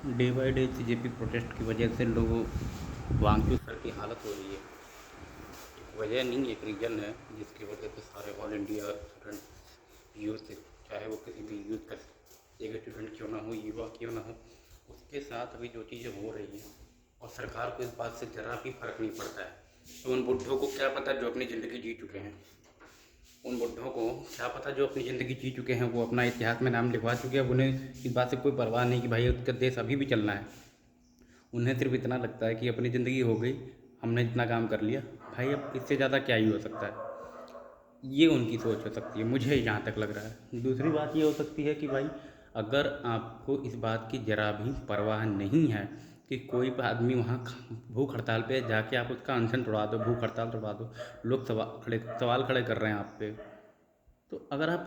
Day by day BJP protest की वजह से लोगों वांगचू सर की हालत हो रही है। एक वजह नहीं, एक रीज़न है जिसकी वजह से सारे ऑल इंडिया स्टूडेंट यूथ, चाहे वो किसी भी यूथ का एक स्टूडेंट क्यों ना हो, युवा क्यों ना हो, उसके साथ अभी जो चीज़ें हो रही हैं और सरकार को इस बात से ज़रा भी फ़र्क नहीं पड़ता है। तो उन बुढ़ों को क्या पता जो अपनी ज़िंदगी जी चुके हैं, उन बुढ़ों को क्या पता जो अपनी ज़िंदगी जी चुके हैं, वो अपना इतिहास में नाम लिखवा चुके हैं। अब उन्हें इस बात से कोई परवाह नहीं कि भाई उसका देश अभी भी चलना है। उन्हें सिर्फ इतना लगता है कि अपनी ज़िंदगी हो गई, हमने इतना काम कर लिया, भाई अब इससे ज़्यादा क्या ही हो सकता है। ये उनकी सोच हो सकती है, मुझे जहाँ तक लग रहा है। दूसरी बात ये हो सकती है कि भाई अगर आपको इस बात की ज़रा भी परवाह नहीं है कि कोई आदमी वहाँ भूख हड़ताल पे जाके आप उसका अनशन तोड़वा दो, भूख हड़ताल तोड़वा दो, लोग सवाल खड़े कर रहे हैं आप पे, तो अगर आप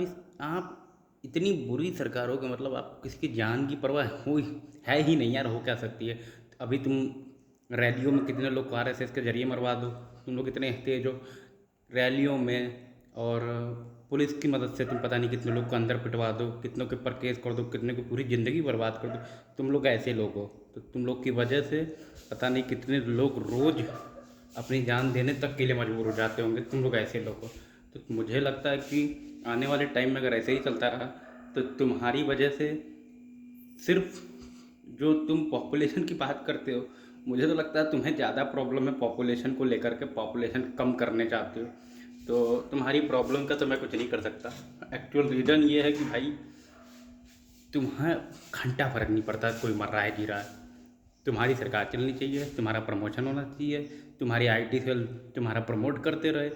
इतनी बुरी सरकार हो कि मतलब आप किसी की जान की परवाह हो है ही नहीं यार, हो क्या सकती है। अभी तुम रैलियों में कितने लोग को आरएसएस के जरिए मरवा दो, तुम लोग इतने तेज हो रैलियों में, और पुलिस की मदद से तुम पता नहीं कितने लोग को अंदर पिटवा दो, कितनों के ऊपर केस कर दो, कितने को पूरी ज़िंदगी बर्बाद कर दो। तुम लोग ऐसे लोग हो, तो तुम लोग की वजह से पता नहीं कितने लोग रोज़ अपनी जान देने तक के लिए मजबूर हो जाते होंगे। तुम लोग ऐसे लोग हो। तो मुझे लगता है कि आने वाले टाइम में अगर ऐसे ही चलता रहा तो तुम्हारी वजह से सिर्फ जो तुम पॉपुलेशन की बात करते हो, मुझे तो लगता है तुम्हें ज़्यादा प्रॉब्लम है पॉपुलेशन को लेकर के, पॉपुलेशन कम करने चाहते हो। तो तुम्हारी प्रॉब्लम का तो मैं कुछ नहीं कर सकता। एक्चुअल रीज़न ये है कि भाई तुम्हें घंटा फर्क नहीं पड़ता कोई मर रहा है जी रहा है। तुम्हारी सरकार चलनी चाहिए, तुम्हारा प्रमोशन होना चाहिए, तुम्हारी आईटी सेल तुम्हारा प्रमोट करते रहे,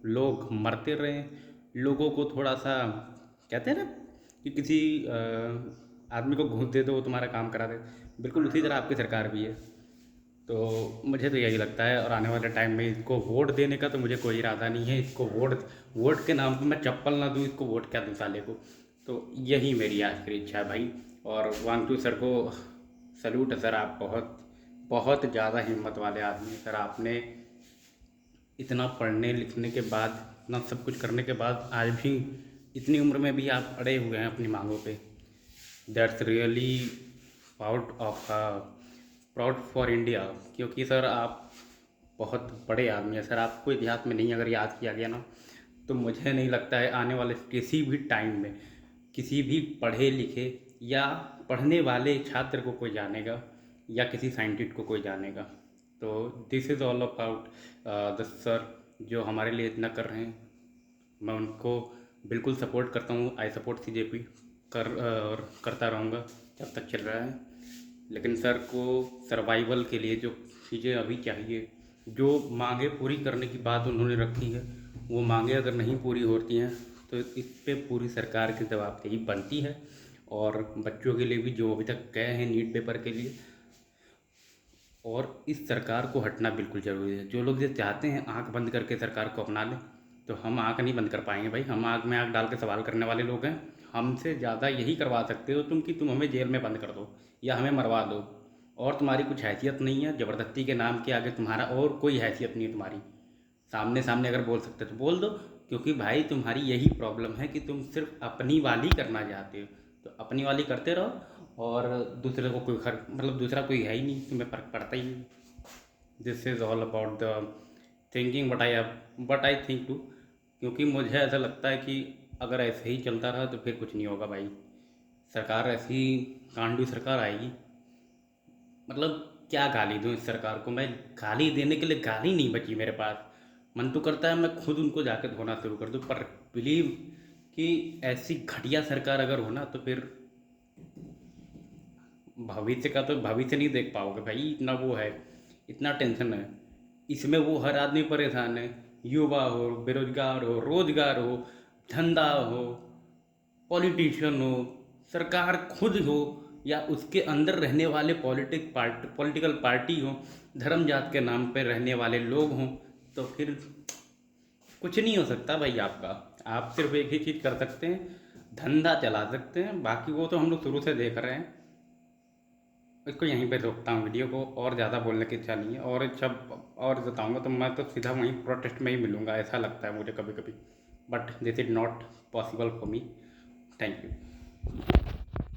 लोग मरते रहे, लोगों को थोड़ा सा कहते हैं ना कि किसी आदमी को घूस दे दो वो तुम्हारा काम करा दे, बिल्कुल उसी तरह आपकी सरकार भी है। तो मुझे तो यही लगता है, और आने वाले टाइम में इसको वोट देने का तो मुझे कोई इरादा नहीं है। इसको वोट वोट के नाम पे मैं चप्पल ना दूँ, इसको वोट क्या दूँ साले को। तो यही मेरी आज की इच्छा है भाई। और वांगचू सर को सल्यूट है सर, आप बहुत बहुत ज़्यादा हिम्मत वाले आदमी हैं सर। आपने इतना पढ़ने लिखने के बाद, इतना सब कुछ करने के बाद आज भी इतनी उम्र में भी आप अड़े हुए हैं अपनी मांगों पे। That's really proud for India. क्योंकि सर आप बहुत बड़े आदमी हैं सर, आपको इतिहास में नहीं अगर याद किया गया ना, तो मुझे नहीं लगता है आने वाले किसी भी टाइम में किसी भी पढ़े लिखे या पढ़ने वाले छात्र को कोई जानेगा, या किसी साइंटिस्ट को कोई जानेगा। तो this is all about the sir जो हमारे लिए इतना कर रहे हैं। मैं उनको बिल्कुल सपोर्ट करता हूँ, आई सपोर्ट सीजेपी और करता रहूँगा जब तक चल रहा है। लेकिन सर को सर्वाइवल के लिए जो चीज़ें अभी चाहिए, जो मांगे पूरी करने की बात उन्होंने रखी है, वो मांगे अगर नहीं पूरी होती हैं तो इस पे पूरी सरकार की जवाबदेही बनती है। और बच्चों के लिए भी जो अभी तक गए हैं नीट पेपर के लिए, और इस सरकार को हटना बिल्कुल ज़रूरी है। जो लोग ये चाहते हैं आंख बंद करके सरकार को अपना लें, तो हम आंख नहीं बंद कर पाएंगे भाई। हम आंख में आंख डाल के सवाल करने वाले लोग हैं। हमसे ज़्यादा यही करवा सकते हो तुम कि तुम हमें जेल में बंद कर दो या हमें मरवा दो, और तुम्हारी कुछ हैसियत नहीं है। ज़बरदस्ती के नाम के आगे तुम्हारा और कोई हैसियत नहीं है तुम्हारी। सामने सामने अगर बोल सकते तो बोल दो, क्योंकि भाई तुम्हारी यही प्रॉब्लम है कि तुम सिर्फ अपनी वाली करना चाहते हो। तो अपनी वाली करते रहो, और दूसरे को कोई मतलब दूसरा कोई है ही नहीं, तुम्हें फर्क पड़ता ही नहीं। This is all about the thinking but I think too. क्योंकि मुझे ऐसा लगता है कि अगर ऐसे ही चलता रहा तो फिर कुछ नहीं होगा भाई। सरकार ऐसी कांडू सरकार आएगी, मतलब क्या गाली दूँ इस सरकार को मैं। गाली देने के लिए गाली नहीं बची मेरे पास। मन तो करता है मैं खुद उनको जाके धोना शुरू कर दूँ, पर बिलीव कि ऐसी घटिया सरकार अगर हो ना तो फिर भविष्य का तो भविष्य नहीं देख पाओगे भाई। इतना वो है, इतना टेंशन है इसमें, वो हर आदमी परेशान है। युवा हो, बेरोजगार हो, रोजगार हो, धंधा हो, पॉलिटिशियन हो, सरकार खुद हो, या उसके अंदर रहने वाले पॉलिटिकल पार्टी हो, धर्म जात के नाम पे रहने वाले लोग हों, तो फिर कुछ नहीं हो सकता भाई आपका। आप सिर्फ एक ही चीज़ कर सकते हैं, धंधा चला सकते हैं, बाकी वो तो हम लोग शुरू से देख रहे हैं। इसको यहीं पे रोकता हूँ वीडियो को, और ज़्यादा बोलने की इच्छा नहीं है। और जब और बताऊँगा तो मैं तो सीधा वहीं प्रोटेस्ट में ही मिलूँगा, ऐसा लगता है मुझे कभी कभी। But this is not possible for me. Thank you.